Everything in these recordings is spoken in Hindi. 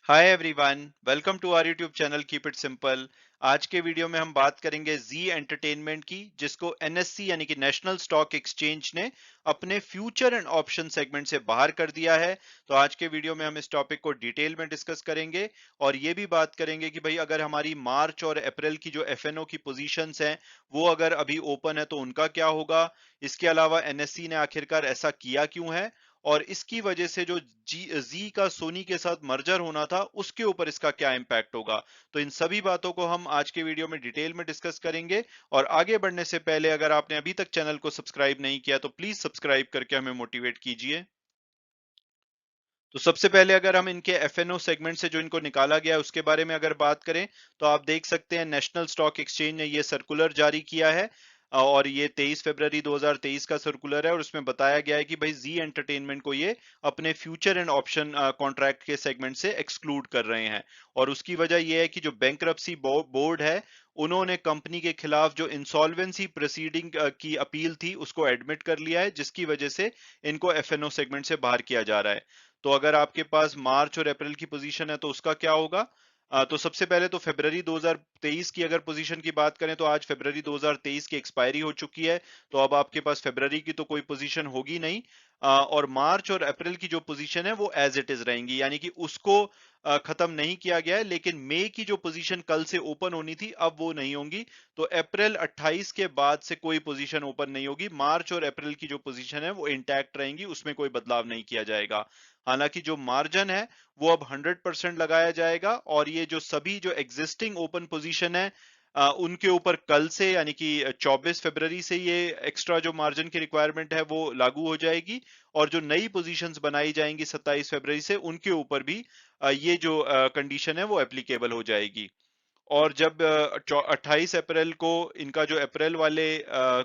Hi everyone, welcome to our YouTube channel keep it simple. आज के वीडियो में हम बात करेंगे जी एंटरटेनमेंट की, जिसको एनएससी यानी कि नेशनल स्टॉक एक्सचेंज ने अपने फ्यूचर एंड ऑप्शन सेगमेंट से बाहर कर दिया है। तो आज के वीडियो में हम इस टॉपिक को डिटेल में डिस्कस करेंगे और ये भी बात करेंगे कि भाई अगर हमारी मार्च और अप्रैल की जो एफएनओ की पोजीशंस हैं वो अगर अभी ओपन है तो उनका क्या होगा। इसके अलावा एनएससी ने आखिरकार ऐसा किया क्यों है और इसकी वजह से जो जी का सोनी के साथ मर्जर होना था उसके ऊपर इसका क्या इंपैक्ट होगा। तो इन सभी बातों को हम आज के वीडियो में डिटेल में डिस्कस करेंगे। और आगे बढ़ने से पहले अगर आपने अभी तक चैनल को सब्सक्राइब नहीं किया तो प्लीज सब्सक्राइब करके हमें मोटिवेट कीजिए। तो सबसे पहले अगर हम इनके एफएनओ सेगमेंट से जो इनको निकाला गया है उसके बारे में अगर बात करें तो आप देख सकते हैं नेशनल स्टॉक एक्सचेंज ने ये सर्कुलर जारी किया है। और ये 23 फरवरी 2023 का सर्कुलर है और उसमें बताया गया है कि भाई जी एंटरटेनमेंट को ये अपने फ्यूचर एंड ऑप्शन कॉन्ट्रैक्ट के सेगमेंट से एक्सक्लूड कर रहे हैं। और उसकी वजह यह है कि जो बैंक्रप्सी बोर्ड है उन्होंने कंपनी के खिलाफ जो इंसॉल्वेंसी प्रोसीडिंग की अपील थी उसको एडमिट कर लिया है, जिसकी वजह से इनको एफएनओ सेगमेंट से बाहर किया जा रहा है। तो अगर आपके पास मार्च और अप्रैल की पोजीशन है तो उसका क्या होगा। तो सबसे पहले तो फरवरी 2023 की अगर पोजीशन की बात करें तो आज फरवरी 2023 की एक्सपायरी हो चुकी है। तो अब आपके पास फरवरी की तो कोई पोजीशन होगी नहीं। और मार्च और अप्रैल की जो पोजीशन है वो एज इट इज रहेंगी, यानी कि उसको खत्म नहीं किया गया है, लेकिन मई की जो पोजीशन कल से ओपन होनी थी अब वो नहीं होंगी। तो अप्रैल 28 के बाद से कोई पोजीशन ओपन नहीं होगी। मार्च और अप्रैल की जो पोजीशन है वो इंटैक्ट रहेंगी, उसमें कोई बदलाव नहीं किया जाएगा। हालांकि जो मार्जिन है वो अब 100% लगाया जाएगा और ये जो सभी जो एग्जिस्टिंग ओपन पोजीशन है उनके ऊपर कल से यानी कि 24 फरवरी से ये एक्स्ट्रा जो मार्जिन की रिक्वायरमेंट है वो लागू हो जाएगी। और जो नई पोजीशंस बनाई जाएंगी 27 फरवरी से उनके ऊपर भी ये जो कंडीशन है वो एप्लीकेबल हो जाएगी। और जब 28 अप्रैल को इनका जो अप्रैल वाले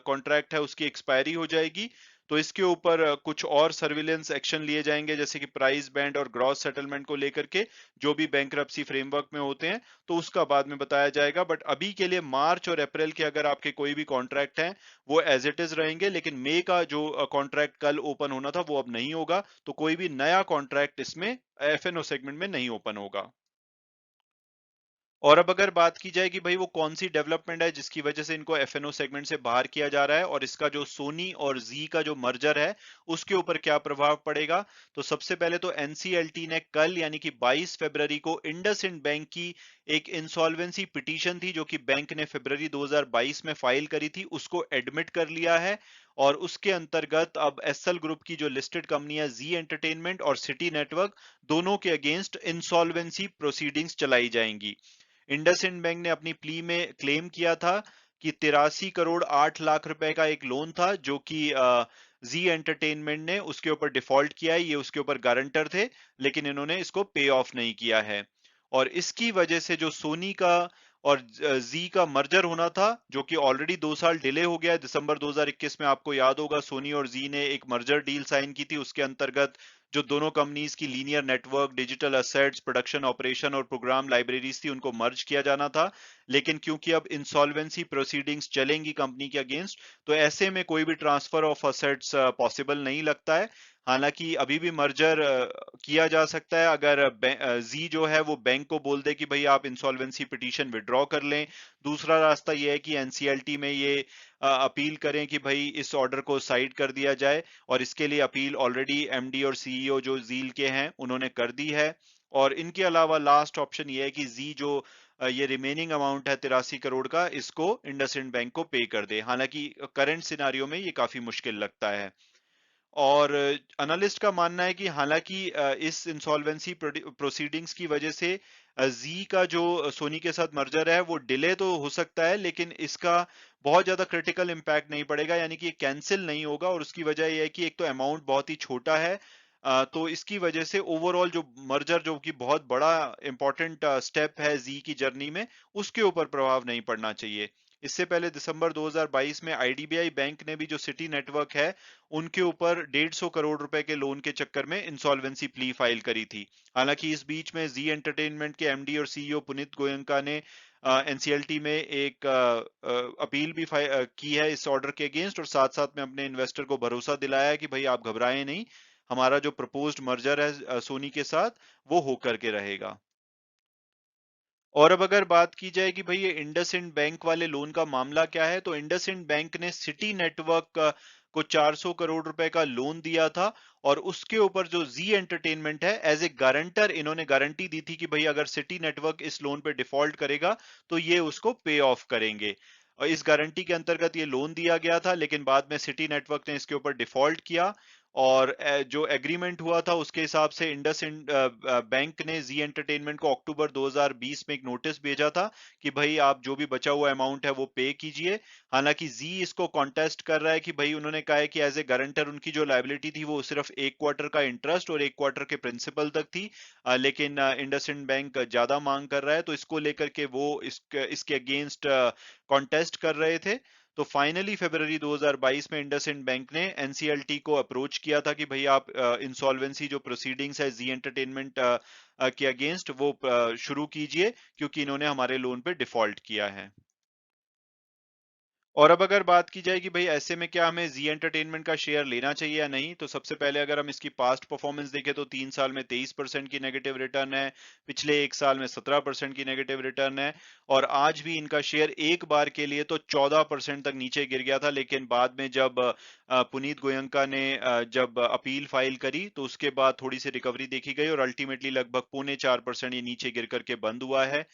कॉन्ट्रैक्ट है उसकी एक्सपायरी हो जाएगी तो इसके ऊपर कुछ और सर्विलेंस एक्शन लिए जाएंगे, जैसे कि प्राइस बैंड और ग्रॉस सेटलमेंट को लेकर के जो भी बैंक्रप्सी फ्रेमवर्क में होते हैं तो उसका बाद में बताया जाएगा। बट अभी के लिए मार्च और अप्रैल के अगर आपके कोई भी कॉन्ट्रैक्ट हैं वो एज इट इज रहेंगे, लेकिन मई का जो कॉन्ट्रैक्ट कल ओपन होना था वो अब नहीं होगा। तो कोई भी नया कॉन्ट्रैक्ट इसमें एफएनओ सेगमेंट में नहीं ओपन होगा। और अब अगर बात की जाए कि भाई वो कौन सी डेवलपमेंट है जिसकी वजह से इनको एफएनओ सेगमेंट से बाहर किया जा रहा है और इसका जो सोनी और जी का जो मर्जर है उसके ऊपर क्या प्रभाव पड़ेगा। तो सबसे पहले तो एनसीएलटी ने कल यानी कि 22 फरवरी को इंडसइंड बैंक की एक इंसॉल्वेंसी पिटीशन थी जो कि बैंक ने फरवरी 2022 में फाइल करी थी उसको एडमिट कर लिया है। और उसके अंतर्गत अब एसएल ग्रुप की जो लिस्टेड कंपनियां जी एंटरटेनमेंट और सिटी नेटवर्क दोनों के अगेंस्ट इंसॉल्वेंसी प्रोसीडिंग्स चलाई जाएंगी। इंडसइंड बैंक ने अपनी प्ली में क्लेम किया था कि 83 करोड़ 8 लाख रुपए का एक लोन था जो कि जी एंटरटेनमेंट ने उसके ऊपर डिफॉल्ट किया है, ये उसके ऊपर गारंटर थे, लेकिन इन्होंने इसको पे ऑफ नहीं किया है। और इसकी वजह से जो सोनी का और जी का मर्जर होना था जो कि ऑलरेडी 2 साल डिले हो गया है, दिसंबर 2021 में आपको याद होगा सोनी और जी ने एक मर्जर डील साइन की थी, उसके अंतर्गत जो दोनों कंपनीज की linear network digital assets production operation और प्रोग्राम लाइब्रेरीज थी उनको मर्ज किया जाना था। लेकिन क्योंकि अब इंसॉल्वेंसी प्रोसीडिंग्स चलेंगी कंपनी के अगेंस्ट तो ऐसे में कोई भी ट्रांसफर ऑफ असेट्स पॉसिबल नहीं लगता है। हालांकि अभी भी मर्जर किया जा सकता है अगर जी जो है वो बैंक को बोल दे कि भाई आप इंसॉल्वेंसी पिटीशन विड्रॉ कर लें। दूसरा रास्ता ये है कि एनसीएलटी में ये अपील करें कि भाई इस ऑर्डर को साइड कर दिया जाए। और इसके लिए अपील ऑलरेडी एमडी और सीईओ जो जील के हैं उन्होंने कर दी है। और इनके अलावा लास्ट ऑप्शन ये है कि जी जो ये रिमेनिंग अमाउंट है 83 करोड़ का इसको इंडसइंड बैंक को पे कर दे। हालांकि करंट सिनारियो में ये काफी मुश्किल लगता है। और एनालिस्ट का मानना है कि हालांकि इस इंसॉल्वेंसी प्रोसीडिंग्स की वजह से जी का जो सोनी के साथ मर्जर है वो डिले तो हो सकता है, लेकिन इसका बहुत ज्यादा क्रिटिकल इंपैक्ट नहीं पड़ेगा, यानी कि कैंसिल नहीं होगा। और उसकी वजह यह है कि एक तो अमाउंट बहुत ही छोटा है, तो इसकी वजह से ओवरऑल जो मर्जर जो कि बहुत बड़ा इंपॉर्टेंट स्टेप है जी की जर्नी में उसके ऊपर प्रभाव नहीं पड़ना चाहिए। इससे पहले दिसंबर 2022 में आईडीबीआई बैंक ने भी जो सिटी नेटवर्क है उनके ऊपर 150 करोड़ रुपए के लोन के चक्कर में इंसॉल्वेंसी प्ली फाइल करी थी। हालांकि इस बीच में जी एंटरटेनमेंट के एमडी और सीईओ पुनीत गोयनका ने एनसीएलटी में एक अपील भी की है इस ऑर्डर के अगेंस्ट और साथ साथ में अपने इन्वेस्टर को भरोसा दिलाया है कि भाई आप घबराएं नहीं, हमारा जो प्रपोज्ड मर्जर है सोनी के साथ वो होकर के रहेगा। और अब अगर बात की जाए कि भाई ये इंडसइंड बैंक वाले लोन का मामला क्या है, तो इंडसइंड बैंक ने सिटी नेटवर्क को 400 करोड़ रुपए का लोन दिया था, और उसके ऊपर जो जी एंटरटेनमेंट है, एज ए गारंटर इन्होंने गारंटी दी थी कि भाई अगर सिटी नेटवर्क इस लोन पे डिफॉल्ट करेगा तो ये उसको पे ऑफ करेंगे। और इस गारंटी के अंतर्गत ये लोन दिया गया था, लेकिन बाद में सिटी नेटवर्क ने इसके ऊपर डिफॉल्ट किया, और जो एग्रीमेंट हुआ था उसके हिसाब से इंडसइंड बैंक ने जी एंटरटेनमेंट को अक्टूबर 2020 में एक नोटिस भेजा था कि भाई आप जो भी बचा हुआ अमाउंट है वो पे कीजिए। हालांकि जी इसको कॉन्टेस्ट कर रहा है कि भाई उन्होंने कहा है कि एज ए गारंटर उनकी जो लायबिलिटी थी वो सिर्फ एक क्वार्टर का इंटरेस्ट और एक क्वार्टर के प्रिंसिपल तक थी। लेकिन इंडसइंड बैंक ज्यादा मांग कर रहा है, तो इसको लेकर के वो इसके अगेंस्ट कॉन्टेस्ट कर रहे थे। तो फाइनली फरवरी 2022 में इंडसइंड बैंक ने एनसीएलटी को अप्रोच किया था कि भाई आप इंसॉल्वेंसी जो प्रोसीडिंग्स है जी एंटरटेनमेंट के अगेंस्ट वो शुरू कीजिए, क्योंकि इन्होंने हमारे लोन पे डिफॉल्ट किया है। और अब अगर बात की जाए कि भाई ऐसे में क्या हमें जी एंटरटेनमेंट का शेयर लेना चाहिए या नहीं, तो सबसे पहले अगर हम इसकी पास्ट परफॉर्मेंस देखें तो 3 साल में 23% की नेगेटिव रिटर्न है, पिछले एक साल में 17% की नेगेटिव रिटर्न है, और आज भी इनका शेयर एक बार के लिए तो 14% तक नीचे गिर गया था, लेकिन बाद में जब पुनीत गोयंका ने जब अपील फाइल करी तो उसके बाद थोड़ी सी रिकवरी देखी गई, और अल्टीमेटली लगभग 0.4% ये नीचे गिर करके बंद हुआ है।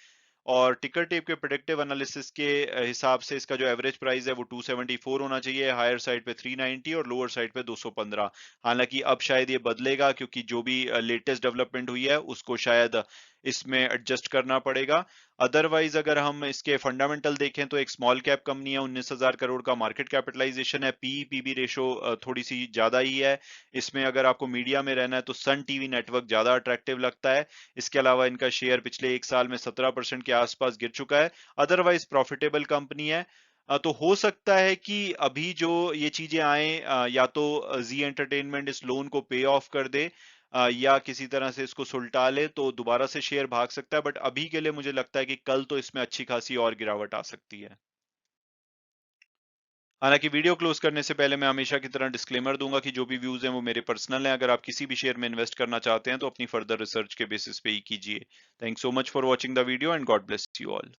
और टिकर टेप के प्रेडिक्टिव एनालिसिस के हिसाब से इसका जो एवरेज प्राइस है वो 274 होना चाहिए, हायर साइड पे 390 और लोअर साइड पे 215। हालांकि अब शायद ये बदलेगा, क्योंकि जो भी लेटेस्ट डेवलपमेंट हुई है उसको शायद इसमें एडजस्ट करना पड़ेगा। अदरवाइज अगर हम इसके फंडामेंटल देखें तो एक स्मॉल कैप कंपनी है, 19,000 करोड़ का मार्केट कैपिटलाइजेशन है, पी पीबी रेशो थोड़ी सी ज्यादा ही है। इसमें अगर आपको मीडिया में रहना है तो सन टीवी नेटवर्क ज्यादा अट्रैक्टिव लगता है। इसके अलावा इनका शेयर पिछले एक साल में 17% के आसपास गिर चुका है। अदरवाइज प्रॉफिटेबल कंपनी है। तो हो सकता है कि अभी जो ये चीजें आए, या तो जी एंटरटेनमेंट इस लोन को पे ऑफ कर दे, या किसी तरह से इसको सुलटा ले तो दोबारा से शेयर भाग सकता है, बट अभी के लिए मुझे लगता है कि कल तो इसमें अच्छी खासी और गिरावट आ सकती है। हालांकि वीडियो क्लोज करने से पहले मैं हमेशा की तरह डिस्क्लेमर दूंगा कि जो भी व्यूज हैं वो मेरे पर्सनल हैं। अगर आप किसी भी शेयर में इन्वेस्ट करना चाहते हैं तो अपनी फर्दर रिसर्च के बेसिस पे ही कीजिए। Thanks so much for watching the video and God bless you all.